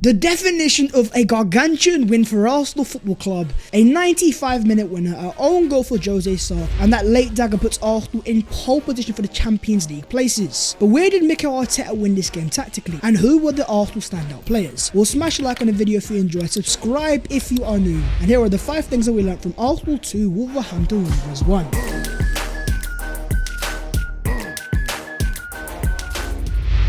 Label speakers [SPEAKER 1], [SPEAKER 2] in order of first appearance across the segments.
[SPEAKER 1] The definition of a gargantuan win for Arsenal Football Club, a 95-minute winner, an own goal for Jose Sarr, and that late dagger puts Arsenal in pole position for the Champions League places. But where did Mikel Arteta win this game tactically, and who were the Arsenal standout players? Well, smash a like on the video if you enjoyed, subscribe if you are new, and here are the 5 things that we learned from Arsenal 2, Wolverhampton Wanderers 1.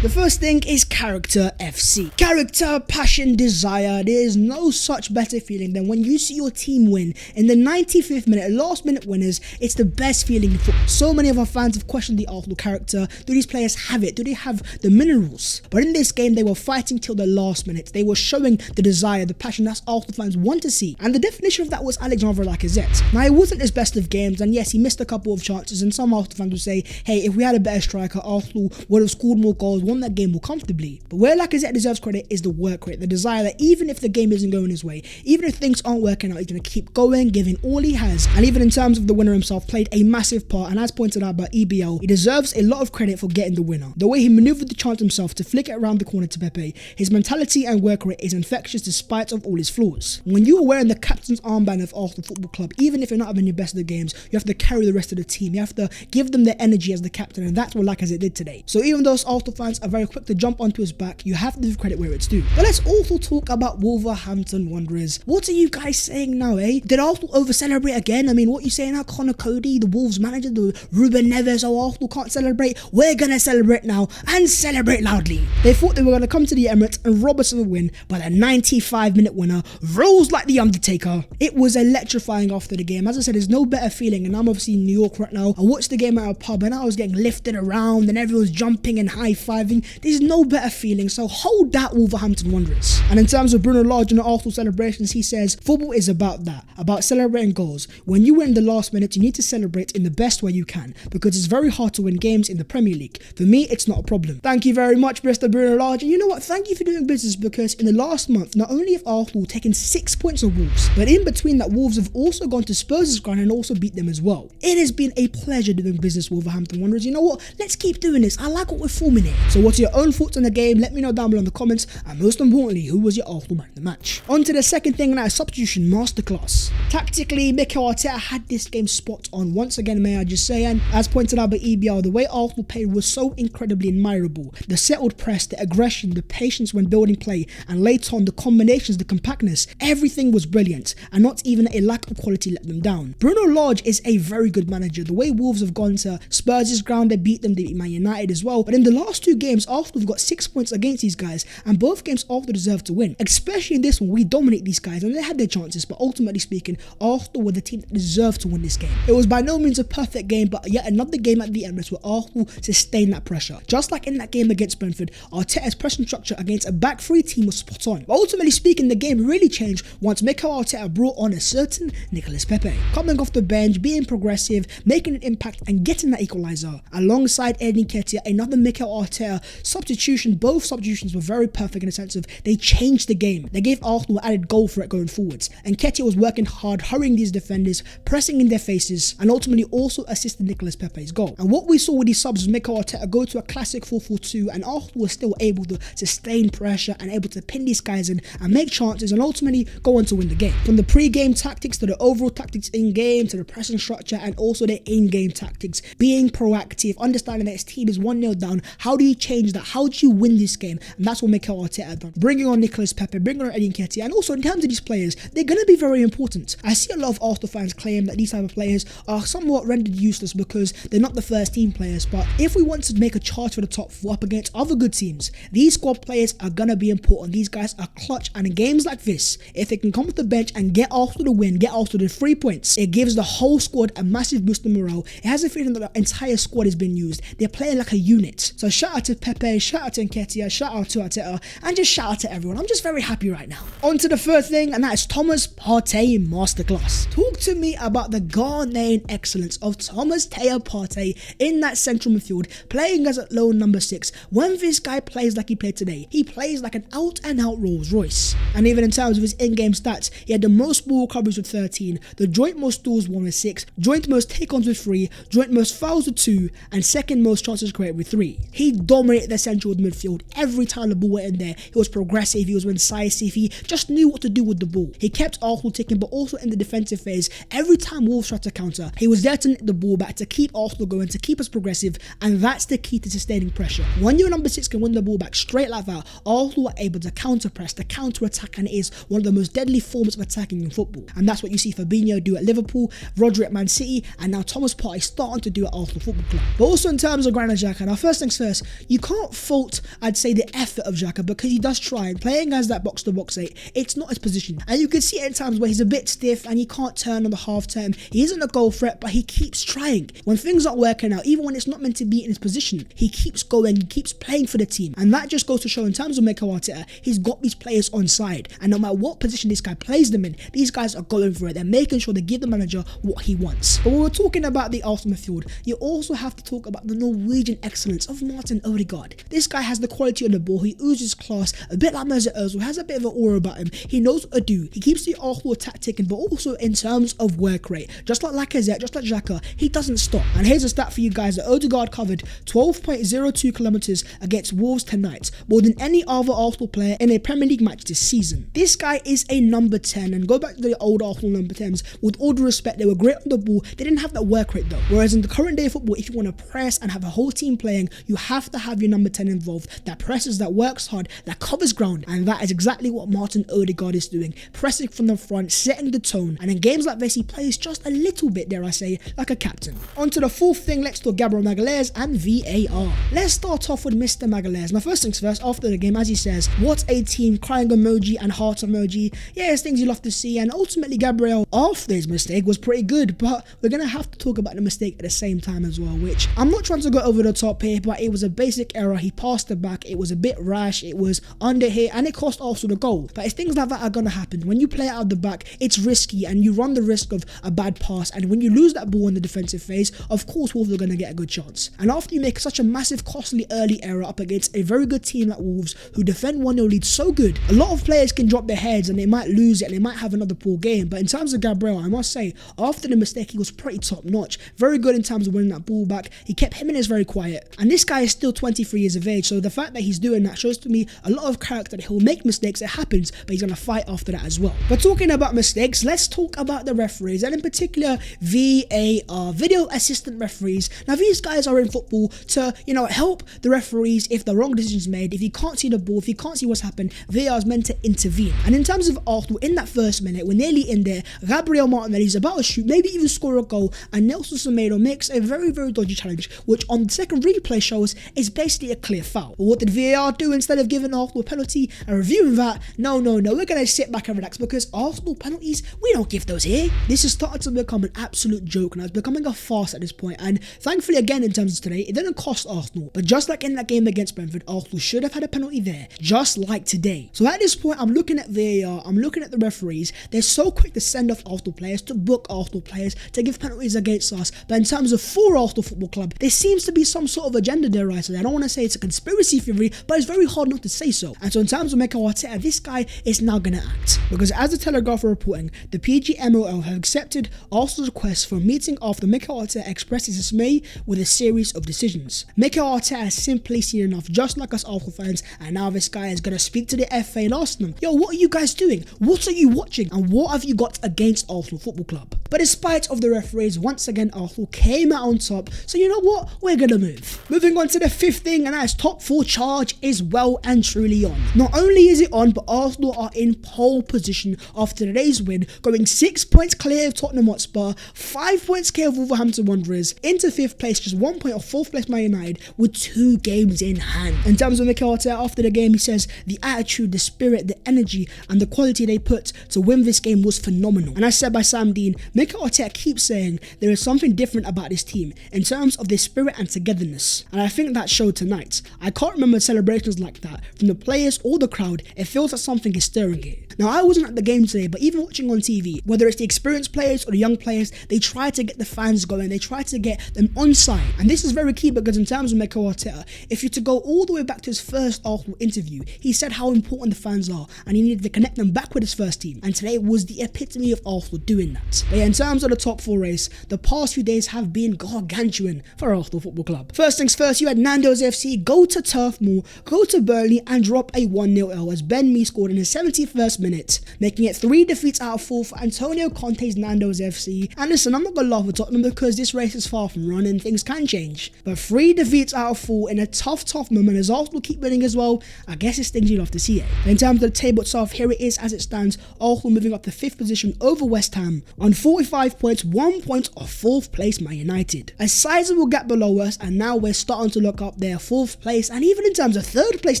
[SPEAKER 1] The first thing is character FC. Character, passion, desire. There is no such better feeling than when you see your team win in the 95th minute, last minute winners. It's the best feeling in football. So many of our fans have questioned the Arsenal character. Do these players have it? Do they have the minerals? But in this game, they were fighting till the last minute. They were showing the desire, the passion that Arsenal fans want to see. And the definition of that was Alexandre Lacazette. Now, it wasn't his best of games, and yes, he missed a couple of chances, and some Arsenal fans would say, hey, if we had a better striker, Arsenal would have scored more goals, won that game more comfortably. But where Lacazette deserves credit is the work rate, the desire that even if the game isn't going his way, even if things aren't working out, he's going to keep going, giving all he has. And even in terms of the winner himself, played a massive part, and as pointed out by EBL, he deserves a lot of credit for getting the winner. The way he maneuvered the chance himself to flick it around the corner to Pepe, his mentality and work rate is infectious despite of all his flaws. When you are wearing the captain's armband of Arsenal Football Club, even if you're not having your best of the games, you have to carry the rest of the team. You have to give them their energy as the captain, and that's what Lacazette did today. So even though Arsenal fans are very quick to jump onto his back, you have to give credit where it's due. But let's also talk about Wolverhampton Wanderers. What are you guys saying now, eh? Did Arsenal over-celebrate again? I mean, what are you saying now? Connor Cody, the Wolves manager, the Ruben Neves, oh, Arsenal can't celebrate. We're gonna celebrate now, and celebrate loudly. They thought they were gonna come to the Emirates and rob us of a win, but a 95-minute winner rolls like the Undertaker. It was electrifying after the game. As I said, there's no better feeling, and I'm obviously in New York right now. I watched the game at a pub, and I was getting lifted around, and everyone was jumping and high-fiving. There's no better feeling, so hold that, Wolverhampton Wanderers. And in terms of Bruno Lage and the Arsenal celebrations, he says, football is about that, about celebrating goals. When you win in the last minute, you need to celebrate in the best way you can, because it's very hard to win games in the Premier League. For me, it's not a problem. Thank you very much, Mr. Bruno Lage. And you know what? Thank you for doing business, because in the last month, not only have Arsenal taken 6 points of Wolves, but in between that, Wolves have also gone to Spurs' ground and also beat them as well. It has been a pleasure doing business, Wolverhampton Wanderers. You know what? Let's keep doing this. I like what we're forming here. So what's your own thoughts on the game? Let me know down below in the comments, and most importantly, who was your Arsenal man of the match? On to the second thing, and that is substitution masterclass. Tactically, Mikel Arteta had this game spot on once again, may I just say, and as pointed out by EBL, the way Arsenal played was so incredibly admirable. The settled press, the aggression, the patience when building play, and later on the combinations, the compactness, everything was brilliant, and not even a lack of quality let them down. Bruno Lage is a very good manager. The way Wolves have gone to Spurs' ground, they beat them, they beat Man United as well, but in the last 2 games, Arsenal have got 6 points against these guys, and both games Arsenal deserve to win. Especially in this one, we dominate these guys, and they had their chances, but ultimately speaking, Arsenal were the team that deserved to win this game. It was by no means a perfect game, but yet another game at the Emirates where Arsenal sustained that pressure. Just like in that game against Brentford, Arteta's pressing structure against a back 3 team was spot on. But ultimately speaking, the game really changed once Mikel Arteta brought on a certain Nicolas Pepe. Coming off the bench, being progressive, making an impact, and getting that equaliser. Alongside Eddie Nketiah, another Mikel Arteta substitution. Both substitutions were very perfect in the sense of they changed the game. They gave Arsenal an added goal for it going forwards. And Nketiah was working hard, hurrying these defenders, pressing in their faces, and ultimately also assisted Nicolas Pepe's goal. And what we saw with these subs was Mikel Arteta go to a classic 4-4-2, and Arsenal was still able to sustain pressure and able to pin these guys in and make chances and ultimately go on to win the game. From the pre-game tactics to the overall tactics in-game to the pressing structure and also the in-game tactics, being proactive, understanding that his team is 1-0 down. How do you change that? How do you win this game? And that's what Mikel Arteta had done. Bringing on Nicolas Pepe, bringing on Eddie Nketiah, and also in terms of these players, they're going to be very important. I see a lot of Arsenal fans claim that these type of players are somewhat rendered useless because they're not the first team players, but if we want to make a charge for the top 4 up against other good teams, these squad players are going to be important. These guys are clutch, and in games like this, if they can come off the bench and get Arsenal the win, get Arsenal the 3 points, it gives the whole squad a massive boost in morale. It has a feeling that the entire squad is being used. They're playing like a unit. So shout out to Pepe, shout out to Nketiah, shout out to Arteta, and just shout out to everyone. I'm just very happy right now. On to the third thing, and that is Thomas Partey masterclass. Talk to me about the Ghanaian excellence of Thomas Partey in that central midfield, playing as a lone number 6. When this guy plays like he played today, he plays like an out-and-out Rolls Royce. And even in terms of his in-game stats, he had the most ball coverage with 13, the joint most duels won with 6, joint most take-ons with 3, joint most fouls with 2, and second most chances created with 3. He dominated the central midfield midfield. Every time the ball went in there, he was progressive, he was incisive, he just knew what to do with the ball. He kept Arsenal ticking, but also in the defensive phase, every time Wolves tried to counter, he was there to nick the ball back, to keep Arsenal going, to keep us progressive, and that's the key to sustaining pressure. When your number 6 can win the ball back straight like that, Arsenal are able to counter press, to counter attack, and it is one of the most deadly forms of attacking in football. And that's what you see Fabinho do at Liverpool, Rodri at Man City, and now Thomas Partey starting to do at Arsenal Football Club. But also in terms of Granit Xhaka, now first things first, you can't fault, I'd say, the effort of Xhaka, because he does try, and playing as that box-to-box 8, it's not his position. And you can see it at times where he's a bit stiff and he can't turn on the half turn. He isn't a goal threat, but he keeps trying. When things aren't working out, even when it's not meant to be in his position, he keeps going, he keeps playing for the team. And that just goes to show in terms of Mikel Arteta, he's got these players on side. And no matter what position this guy plays them in, these guys are going for it. They're making sure they give the manager what he wants. But when we're talking about the Arsenal midfield, you also have to talk about the Norwegian excellence of Martin Odegaard. This guy has the quality on the ball, he oozes class, a bit like Mesut Ozil, has a bit of an aura about him. He knows what to do. He keeps the Arsenal attack ticking, but also in terms of work rate, just like Lacazette, just like Xhaka, he doesn't stop. And here's a stat for you guys that Odegaard covered 12.02 kilometers against Wolves tonight, more than any other Arsenal player in a Premier League match this season. This guy is a number 10, and go back to the old Arsenal number 10s, with all due respect, they were great on the ball, they didn't have that work rate though. Whereas in the current day of football, if you want to press and have a whole team playing, you have to have your number 10 involved, that presses, that works hard, that covers ground, and that is exactly what Martin Odegaard is doing, pressing from the front, setting the tone, and in games like this, he plays just a little bit, dare I say, like a captain. On to the fourth thing, let's talk Gabriel Magalhaes and VAR. Let's start off with Mr. Magalhaes. Now first things first, after the game, as he says, what a team, crying emoji and heart emoji. Yeah, it's things you love to see, and ultimately Gabriel, after his mistake, was pretty good, but we're going to have to talk about the mistake at the same time as well, which I'm not trying to go over the top here, but it was a basic error. He passed it back, it was a bit rash, it was under hit, and it cost Arsenal the goal. But it's things like that are going to happen. When you play it out the back, it's risky, and you run the risk of a bad pass, and when you lose that ball in the defensive phase, of course Wolves are going to get a good chance. And after you make such a massive, costly early error up against a very good team like Wolves, who defend 1-0 lead so good, a lot of players can drop their heads and they might lose it and they might have another poor game. But in terms of Gabriel, I must say, after the mistake, he was pretty top notch, very good in terms of winning that ball back. He kept Jimenez very quiet, and this guy is still 23 years of age, so the fact that he's doing that shows to me a lot of character. That he'll make mistakes, it happens, but he's going to fight after that as well. But talking about mistakes, let's talk about the referees, and in particular VAR, video assistant referees. Now these guys are in football to, help the referees if the wrong decision's made. If you can't see the ball, if you can't see what's happened, VAR is meant to intervene. And in terms of Arsenal, in that first minute, we're nearly in there, Gabriel Martinelli's about to shoot, maybe even score a goal, and Nelson Semedo makes a very, very dodgy challenge, which on the second replay shows is basically a clear foul. But what did VAR do? Instead of giving Arsenal a penalty and reviewing that, no, we're going to sit back and relax, because Arsenal penalties, we don't give those here. This has started to become an absolute joke now. It's becoming a farce at this point, and thankfully, again, in terms of today, it didn't cost Arsenal. But just like in that game against Brentford, Arsenal should have had a penalty there, just like today. So at this point, I'm looking at VAR, I'm looking at the referees. They're so quick to send off Arsenal players, to book Arsenal players, to give penalties against us. But in terms of for Arsenal Football Club, there seems to be some sort of agenda there, right? So I don't want to say it's a conspiracy theory, but it's very hard not to say so. And so in terms of Mikel Arteta, this guy is now going to act. Because as the Telegraph are reporting, the PGMOL have accepted Arsenal's request for a meeting after Mikel Arteta expressed his dismay with a series of decisions. Mikel Arteta has simply seen enough, just like us Arsenal fans, and now this guy is going to speak to the FA and ask them, yo, what are you guys doing? What are you watching? And what have you got against Arsenal Football Club? But despite of the referees, once again Arsenal came out on top, so you know what? We're going to move. Moving on to the fifth thing, and that's top 4 charge is well and truly on. Not only is it on, but Arsenal are in pole position after today's win, going 6 points clear of Tottenham Hotspur, 5 points clear of Wolverhampton Wanderers, into 5th place, just 1 point off 4th place Man United, with 2 games in hand. In terms of Mikel Arteta, after the game, he says the attitude, the spirit, the energy, and the quality they put to win this game was phenomenal. And as said by Sam Dean, Mikel Arteta keeps saying there is something different about this team in terms of their spirit and togetherness, and I think that showed tonight. I can't remember celebrations like that from the players or the crowd. It feels like something is stirring here. Now, I wasn't at the game today, but even watching on TV, whether it's the experienced players or the young players, they try to get the fans going, they try to get them on side. And this is very key because in terms of Mikel Arteta, if you're to go all the way back to his first Arsenal interview, he said how important the fans are and he needed to connect them back with his first team. And today was the epitome of Arsenal doing that. But yeah, in terms of the top 4 race, the past few days have been gargantuan for Arsenal Football Club. First things first, you had Nando's FC go to Turf Moor, go to Burnley and drop a 1-0 L as Ben Mee scored in the 71st minute, making it 3 defeats out of 4 for Antonio Conte's Nando's FC. And listen, I'm not going to laugh at Tottenham because this race is far from run and things can change. But 3 defeats out of 4 in a tough moment as Arsenal keep winning as well, I guess it's things you love to see it. In terms of the table itself, here it is as it stands, Arsenal moving up to 5th position over West Ham on 45 points, 1 point off 4th place Man United. A sizable gap below us, and now we're starting to look up there 4th place, and even in terms of 3rd place,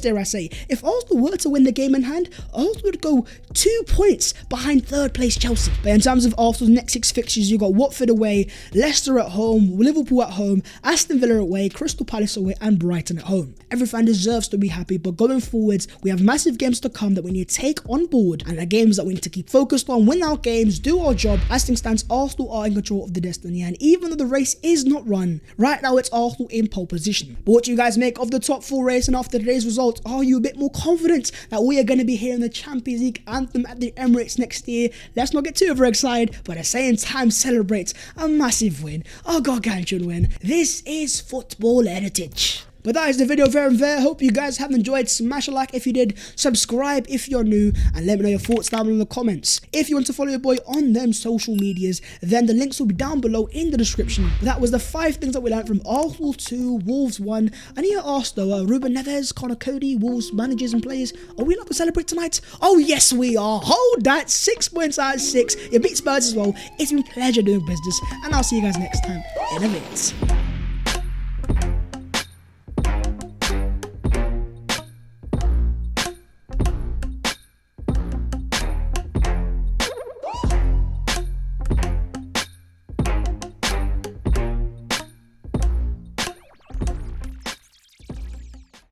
[SPEAKER 1] dare I say, if Arsenal were to win the game in hand, Arsenal would go 2 points behind 3rd place Chelsea. But in terms of Arsenal's next 6 fixtures, you got Watford away, Leicester at home, Liverpool at home, Aston Villa away, Crystal Palace away and Brighton at home. Every fan deserves to be happy, but going forwards, we have massive games to come that we need to take on board, and the games that we need to keep focused on, win our games, do our job. As things stands, Arsenal are in control of the destiny, and even though the race is not run, right now it's Arsenal in pole position. But what do you guys make of the top 4 race, and after today's results, are you a bit more confident that we are going to be hearing the Champions League anthem at the Emirates next year? Let's not get too overexcited, but at the same time celebrate a massive win, a gargantuan win. This is football heritage. But that is the video there and there. Hope you guys have enjoyed. Smash a like if you did, subscribe if you're new, and let me know your thoughts down in the comments. If you want to follow your boy on them social medias, then the links will be down below in the description. That was the 5 things that we learned from Arsenal 2, Wolves 1. I need to ask though, Ruben Neves, Connor Cody, Wolves managers and players, are we not going to celebrate tonight? Oh yes we are. Hold that, 6 points out of 6. You beat Spurs as well. It's been a pleasure doing business, and I'll see you guys next time in a bit.